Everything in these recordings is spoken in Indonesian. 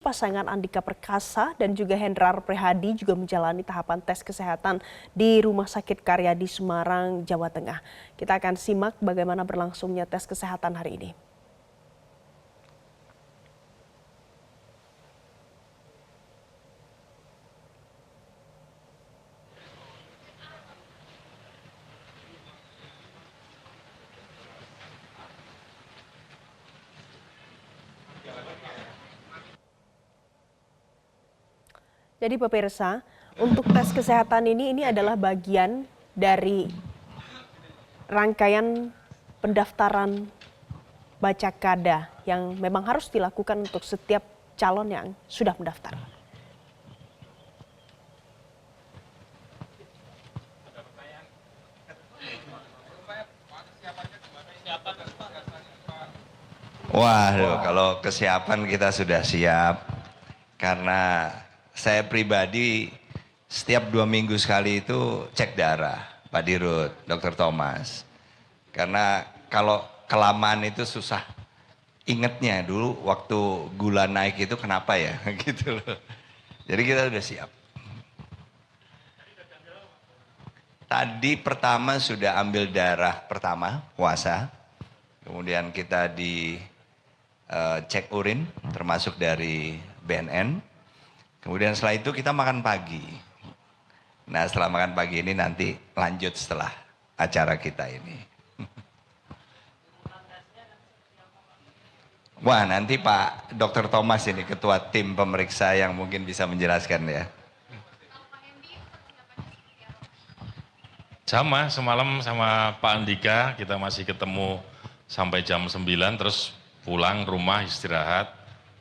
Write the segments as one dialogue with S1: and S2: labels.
S1: pasangan Andika Perkasa dan juga Hendrar Prihadi juga menjalani tahapan tes kesehatan di Rumah Sakit Karyadi Semarang, Jawa Tengah. Kita akan simak bagaimana berlangsungnya tes kesehatan hari ini. Jadi pemirsa, untuk tes kesehatan ini adalah bagian dari rangkaian pendaftaran Bacakada yang memang harus dilakukan untuk setiap calon yang sudah mendaftar.
S2: Waduh, kalau kesiapan kita sudah siap karena saya pribadi setiap 2 minggu sekali itu cek darah, Pak Dirut, Dr. Thomas. Karena kalau kelamaan itu susah ingetnya dulu waktu gula naik itu kenapa ya gitu loh. Jadi kita sudah siap. Tadi pertama sudah ambil darah pertama, puasa. Kemudian kita cek urin termasuk dari BNN. Kemudian setelah itu kita makan pagi. Nah setelah makan pagi ini nanti lanjut setelah acara kita ini. Wah nanti Pak Dr. Thomas ini ketua tim pemeriksa yang mungkin bisa menjelaskan ya.
S3: Sama semalam sama Pak Andika kita masih ketemu sampai jam 9 terus pulang rumah istirahat.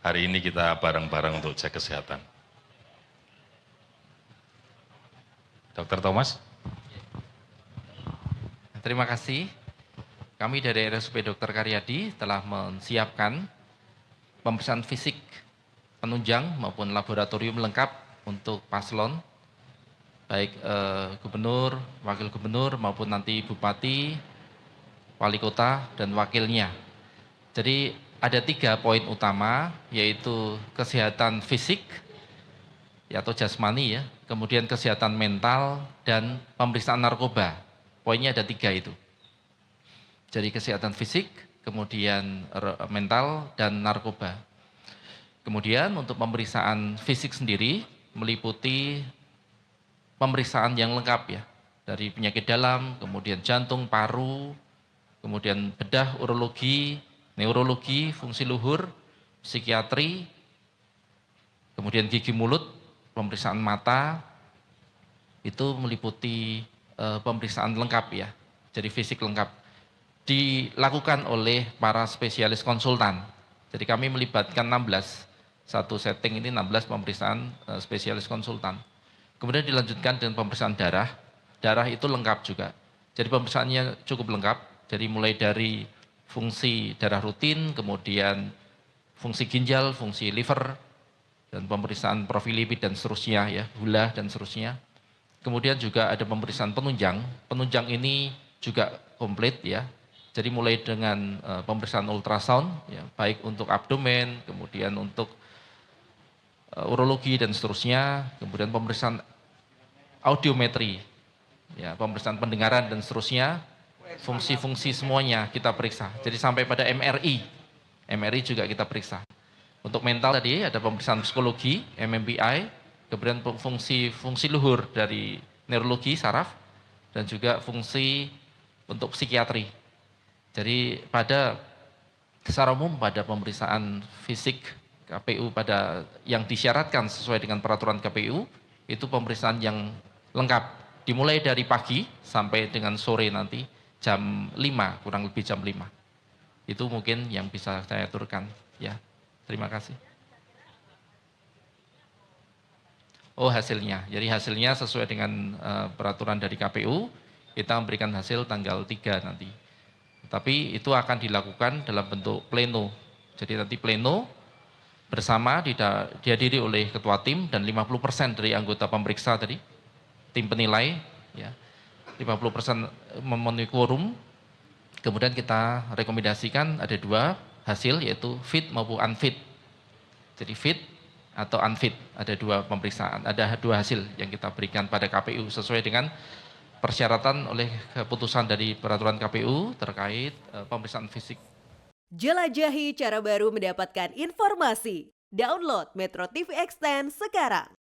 S3: Hari ini kita bareng-bareng untuk cek kesehatan. Dr. Thomas.
S4: Terima kasih. Kami dari RSUP Dr. Karyadi telah menyiapkan pemeriksaan fisik penunjang maupun laboratorium lengkap untuk paslon, baik gubernur, wakil gubernur maupun nanti bupati, wali kota, dan wakilnya. Jadi ada 3 poin utama, yaitu kesehatan fisik, atau jasmani ya, kemudian kesehatan mental, dan pemeriksaan narkoba. Poinnya ada 3 itu. Jadi kesehatan fisik, kemudian mental, dan narkoba. Kemudian untuk pemeriksaan fisik sendiri meliputi pemeriksaan yang lengkap ya, dari penyakit dalam, kemudian jantung, paru, kemudian bedah, urologi, neurologi, fungsi luhur, psikiatri, kemudian gigi mulut, pemeriksaan mata, itu meliputi pemeriksaan lengkap ya, jadi fisik lengkap. Dilakukan oleh para spesialis konsultan. Jadi kami melibatkan 16, satu setting ini 16 pemeriksaan spesialis konsultan. Kemudian dilanjutkan dengan pemeriksaan darah. Darah itu lengkap juga. Jadi pemeriksaannya cukup lengkap. Jadi mulai dari fungsi darah rutin, kemudian fungsi ginjal, fungsi liver, dan pemeriksaan profil lipid dan seterusnya ya, gula dan seterusnya. Kemudian juga ada pemeriksaan penunjang. Penunjang ini juga komplit ya. Jadi mulai dengan pemeriksaan ultrasound ya, baik untuk abdomen, kemudian untuk urologi dan seterusnya, kemudian pemeriksaan audiometri, ya, pemeriksaan pendengaran dan seterusnya, fungsi-fungsi semuanya kita periksa. Jadi sampai pada MRI, MRI juga kita periksa. Untuk mental tadi ada pemeriksaan psikologi, MMPI, kemudian fungsi luhur dari neurologi, saraf, dan juga fungsi untuk psikiatri. Jadi secara umum pada pemeriksaan fisik KPU pada yang disyaratkan sesuai dengan peraturan KPU, itu pemeriksaan yang lengkap. Dimulai dari pagi sampai dengan sore nanti jam 5, kurang lebih jam 5. Itu mungkin yang bisa saya aturkan ya. Terima kasih. Oh hasilnya, jadi hasilnya sesuai dengan peraturan dari KPU, kita memberikan hasil tanggal 3 nanti. Tapi itu akan dilakukan dalam bentuk pleno. Jadi nanti pleno bersama dihadiri oleh ketua tim dan 50% dari anggota pemeriksa tadi, tim penilai, ya, 50% memenuhi quorum. Kemudian kita rekomendasikan ada 2 hasil, yaitu fit maupun unfit. Jadi fit atau unfit. Ada 2 pemeriksaan, ada 2 hasil yang kita berikan pada KPU sesuai dengan persyaratan oleh keputusan dari peraturan KPU terkait pemeriksaan fisik.
S5: Jelajahi cara baru mendapatkan informasi. Download Metro TV Extend sekarang.